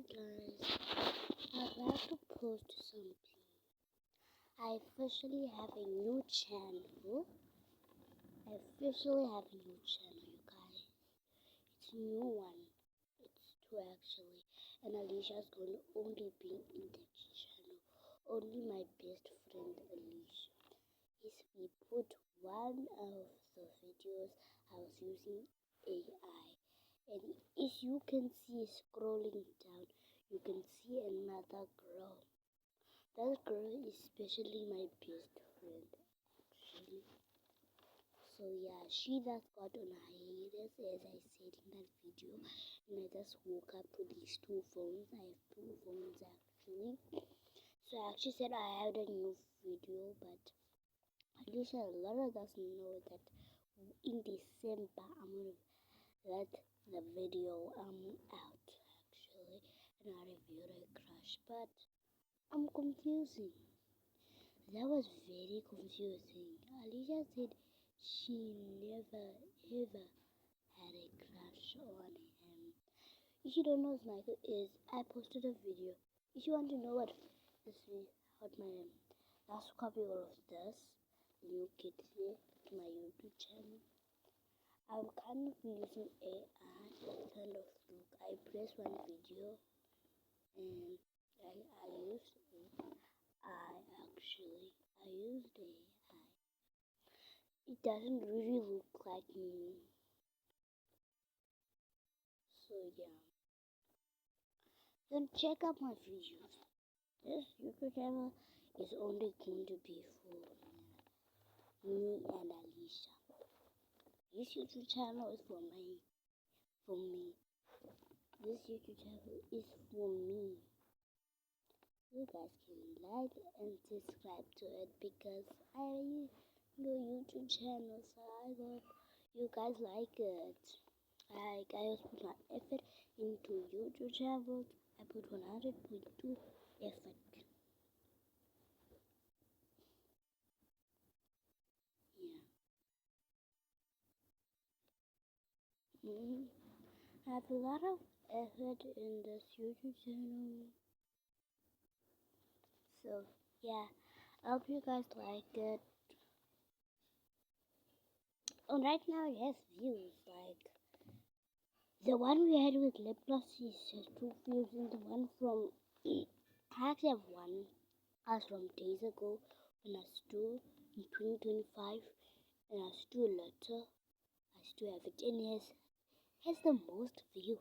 Hi guys, I'd like to post something. I officially have a new channel. You guys. It's a new one. It's two actually. And Alicia's going to only be in that channel. Only my best friend Alicia. Yes, we put one of the videos I was using AI. And as you can see scrolling down, you can see another girl. That girl is especially my best friend actually. So yeah, she just got on hiatus as I said in that video, and I just woke up with these two phones. I have two phones actually. So I actually said I had a new video, but Alicia Lara doesn't know that in December I'm gonna let the video out actually, and I reviewed a crush, but I'm confusing. That was very confusing. Alicia said she never ever had a crush on him. If you don't know what Michael is, I posted a video. If you want to know what my last copy of this, you get here to my YouTube channel. I'm kind of using AI kind of look. I press one video and I used AI. It doesn't really look like me. So yeah. Then check out my videos. This YouTube channel is only going to be for me and Alicia. This YouTube channel is for me. This YouTube channel is for me. You guys can like and subscribe to it because I your YouTube channel, so I hope you guys like it. I always put my effort into YouTube channels. I put 100.2 effort. Yeah. I have a lot of effort in this YouTube channel. So yeah, I hope you guys like it. And right now it has views like the one we had with lip gloss is just 2 views, and the one from I actually have one as from days ago when I was still in 2025 and I was still later. I still have it and it has the most views.